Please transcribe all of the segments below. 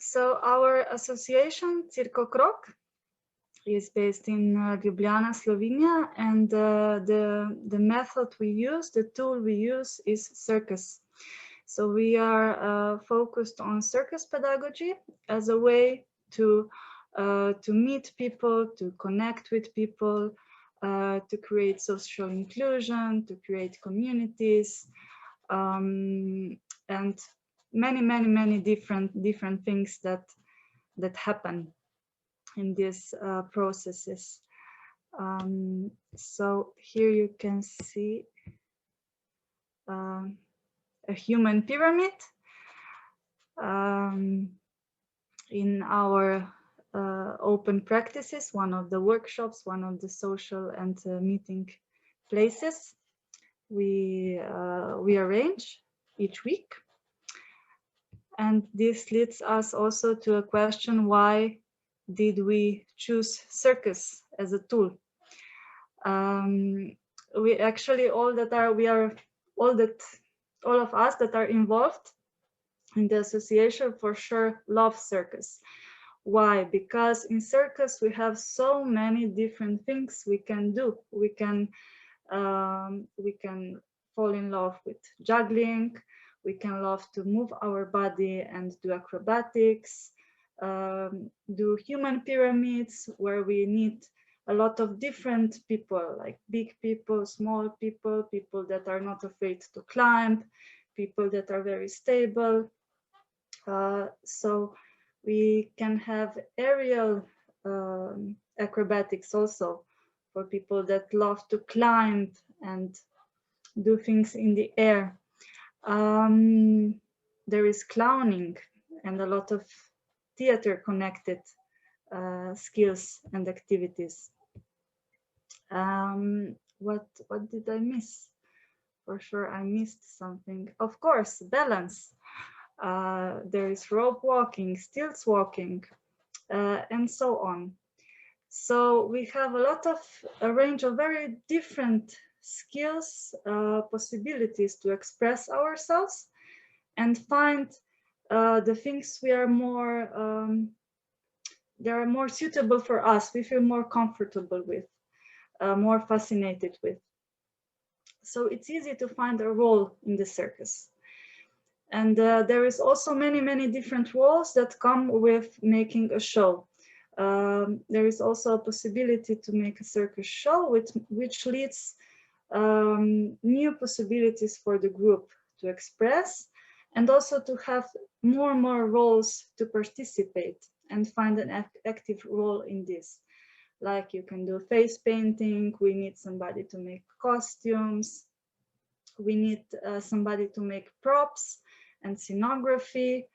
So our association, Cirkokrog, is based in Ljubljana, Slovenia, and the method we use, the tool we use is circus. So we are focused on circus pedagogy as a way to meet people, to connect with people, to create social inclusion, to create communities, and many different things that happen in these processes. So here you can see a human pyramid in our open practices, one of the workshops, one of the social and meeting places we arrange each week. And this leads us also to a question: why did we choose circus as a tool? We actually all of us that are involved in the association for sure love circus. Why? Because in circus we have so many different things we can do. We can fall in love with juggling. We can love to move our body and do acrobatics, do human pyramids where we need a lot of different people, like big people, small people, people that are not afraid to climb, people that are very stable. So we can have aerial acrobatics also for people that love to climb and do things in the air. There is clowning and a lot of theater connected skills and activities. What did I miss? For sure I missed something. Of course, balance. There is rope walking, stilts walking, and so on. So we have a range of very different skills, possibilities to express ourselves and find the things we are they are more suitable for us, we feel more comfortable with, more fascinated with. So it's easy to find a role in the circus. And there is also many different roles that come with making a show. There is also a possibility to make a circus show, which leads new possibilities for the group to express, and also to have more roles to participate and find an active role in this. Like you can do face painting, we need somebody to make costumes, we need somebody to make props and scenography.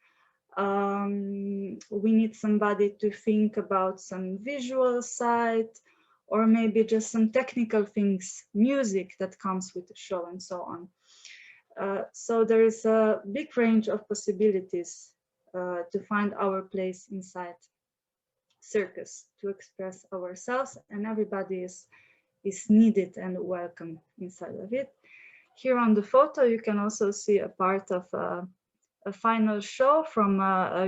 We need somebody to think about some visual side, or maybe just some technical things, music that comes with the show and so on. So there is a big range of possibilities to find our place inside circus, to express ourselves, and everybody is needed and welcome inside of it. Here on the photo, you can also see a part of a final show from a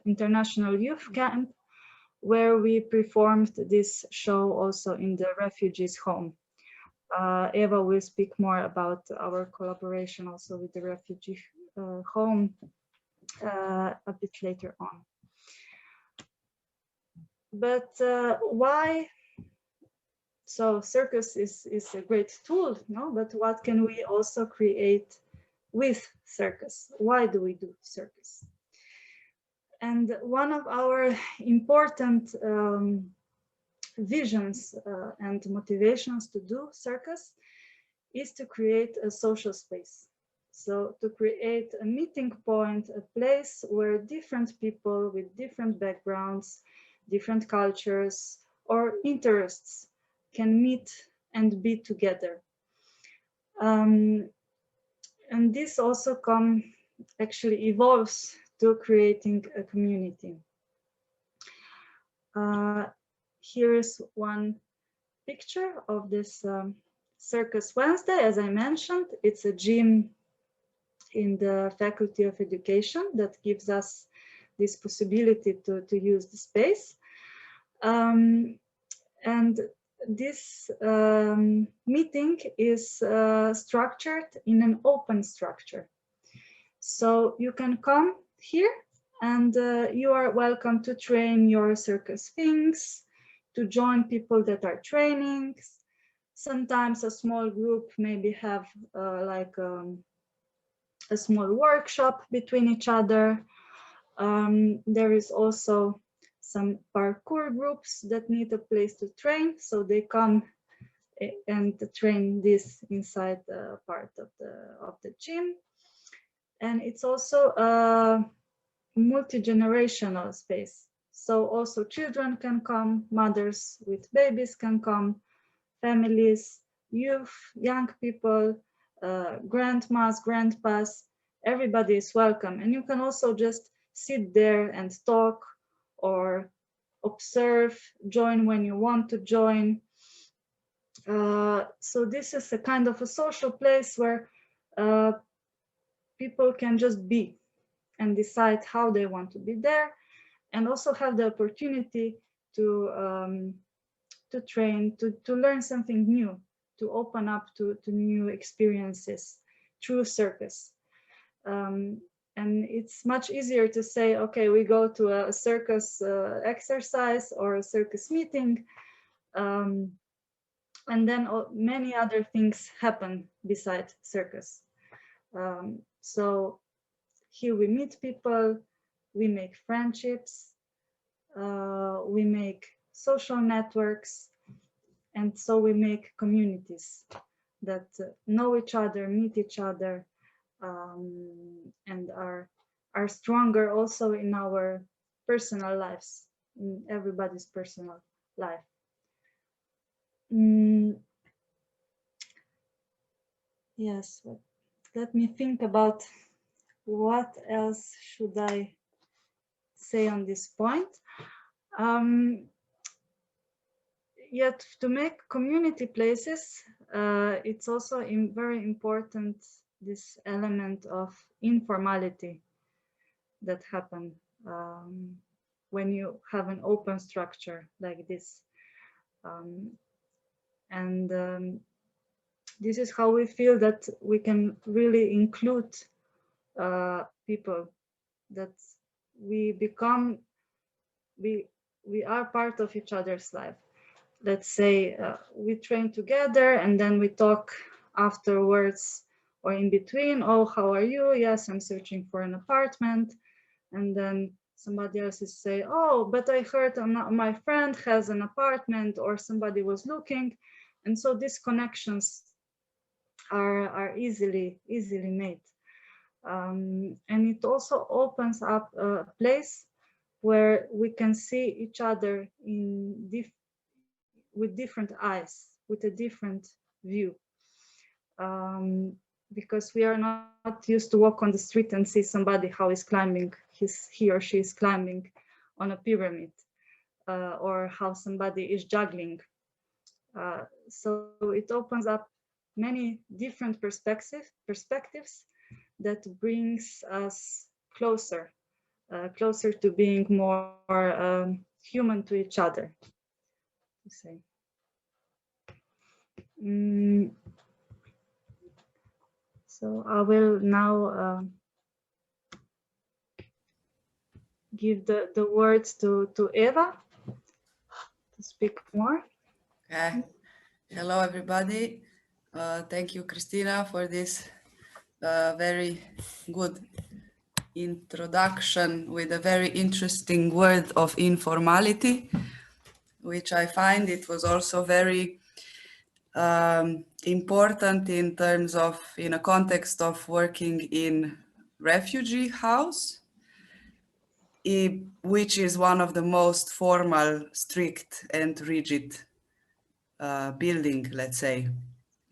international youth camp, where we performed this show also in the refugees' home. Eva will speak more about our collaboration also with the refugee home a bit later on. But why? So circus is a great tool, no? But what can we also create with circus? Why do we do circus? And one of our important visions and motivations to do circus is to create a social space. So to create a meeting point, a place where different people with different backgrounds, different cultures or interests can meet and be together. And this also actually evolves to creating a community. Here is one picture of this Circus Wednesday. As I mentioned, it's a gym in the Faculty of Education that gives us this possibility to use the space. And this meeting is structured in an open structure. So you can come here and you are welcome to train your circus things, to join people that are training. Sometimes a small group maybe have like a small workshop between each other. There is also some parkour groups that need a place to train, so they come and train this inside the part of the gym. And it's also a multi-generational space. So also children can come, mothers with babies can come, families, youth, young people, grandmas, grandpas, everybody is welcome. And you can also just sit there and talk or observe, join when you want to join. So this is a kind of a social place where people can just be and decide how they want to be there, and also have the opportunity to train, to learn something new, to open up to new experiences through circus. And it's much easier to say, okay, we go to a circus exercise or a circus meeting, and then many other things happen beside circus. So here we meet people, we make friendships, we make social networks, and so we make communities that know each other, meet each other, and are stronger also in our personal lives, in everybody's personal life. Yes, let me think about what else should I say on this point. Yet to make community places, it's also very important, this element of informality that happen when you have an open structure like this. This is how we feel that we can really include people, that we become, we are part of each other's life. Let's say we train together and then we talk afterwards or in between. Oh, how are you? Yes, I'm searching for an apartment. And then somebody else is say, oh, but I heard my friend has an apartment, or somebody was looking. And so these connections are easily made. And it also opens up a place where we can see each other with different eyes, with a different view. Because we are not used to walk on the street and see somebody how is climbing, he or she is climbing on a pyramid, or how somebody is juggling. So it opens up many different perspectives that brings us closer to being more human to each other, to say. So I will now give the words to Eva to speak more. Okay. Hello, everybody. Thank you, Kristina, for this very good introduction with a very interesting word of informality, which I find it was also very important in terms of, in a context of working in refugee house, which is one of the most formal, strict and rigid building, let's say,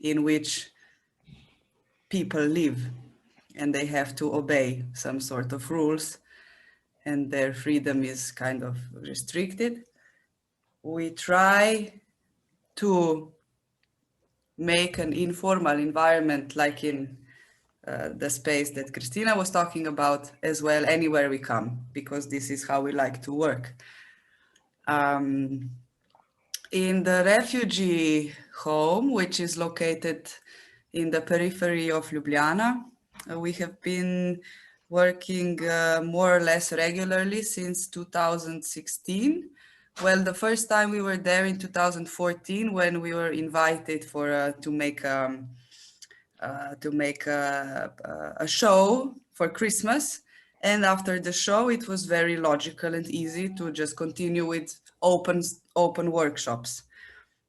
in which people live and they have to obey some sort of rules and their freedom is kind of restricted. We try to make an informal environment like in the space that Kristina was talking about as well, anywhere we come, because this is how we like to work. In the refugee home, which is located in the periphery of Ljubljana, we have been working more or less regularly since 2016. Well, the first time we were there in 2014 when we were invited for to make a show for Christmas. And after the show, it was very logical and easy to just continue with open workshops.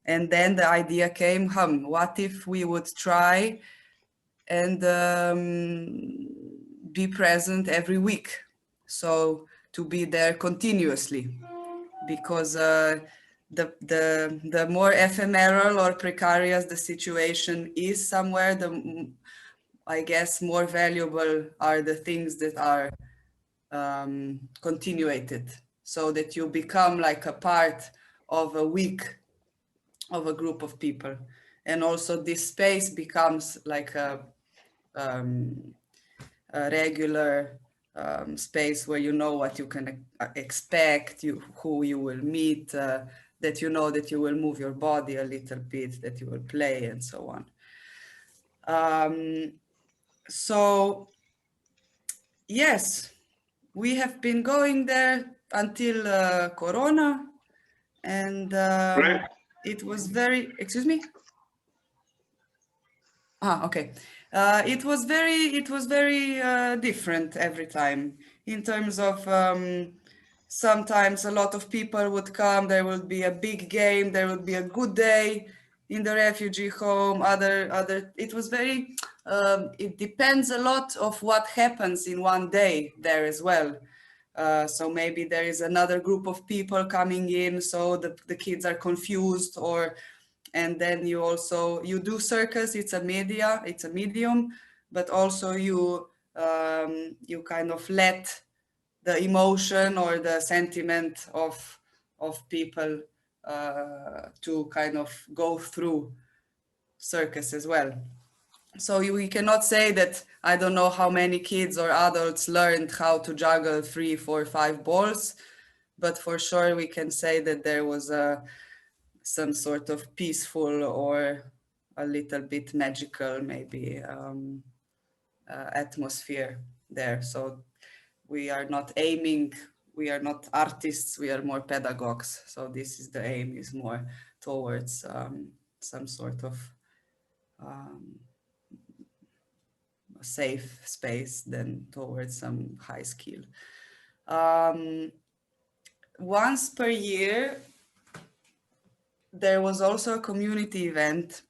And then the idea came, what if we would try and be present every week? So to be there continuously, because the more ephemeral or precarious the situation is somewhere, I guess more valuable are the things that are continuated, so that you become like a part of a week of a group of people. And also this space becomes like a regular space where you know what you can expect, who you will meet, that you know that you will move your body a little bit, that you will play and so on. So yes, we have been going there until Corona, and it was very, excuse me? Okay. It was very different every time in terms of sometimes a lot of people would come, there would be a big game, there would be a good day in the refugee home, it was very, it depends a lot of what happens in one day there as well. So maybe there is another group of people coming in, so the kids are confused, and then you do circus, it's a medium, but also you kind of let the emotion or the sentiment of people to kind of go through circus as well. So we cannot say that I don't know how many kids or adults learned how to juggle 3, 4, 5 balls, but for sure we can say that there was some sort of peaceful or a little bit magical maybe atmosphere there. So we are not aiming, we are not artists, we are more pedagogues. So this is the aim, is more towards some sort of safe space than towards some high skill. Once per year, there was also a community event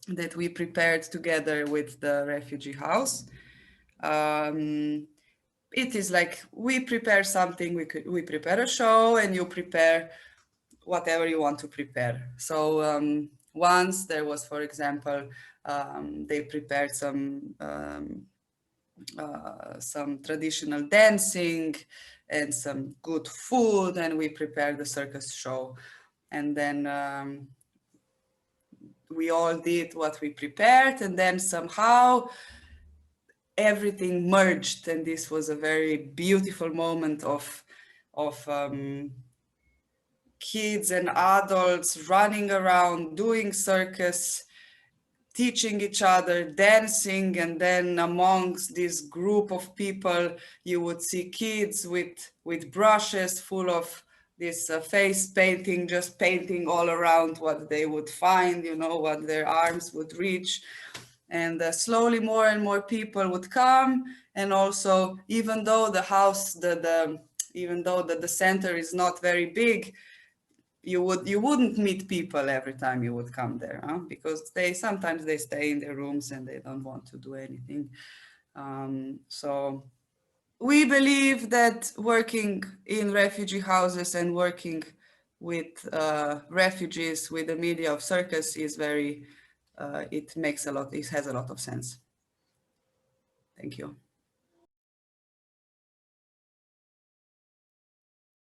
that we prepared together with the refugee house. It is like we prepare something, we prepare a show, and you prepare whatever you want to prepare. So once there was, for example, they prepared some traditional dancing and some good food, and we prepared the circus show. And then we all did what we prepared, and then somehow everything merged, and this was a very beautiful moment of kids and adults running around, doing circus, teaching each other, dancing, and then amongst this group of people, you would see kids with brushes full of this face painting, just painting all around what they would find, you know, what their arms would reach. And slowly more and more people would come. And also, even though the house, even though the center is not very big, you wouldn't meet people every time you would come there, because sometimes they stay in their rooms and they don't want to do anything. So we believe that working in refugee houses and working with refugees with the media of circus is very, it has a lot of sense. Thank you.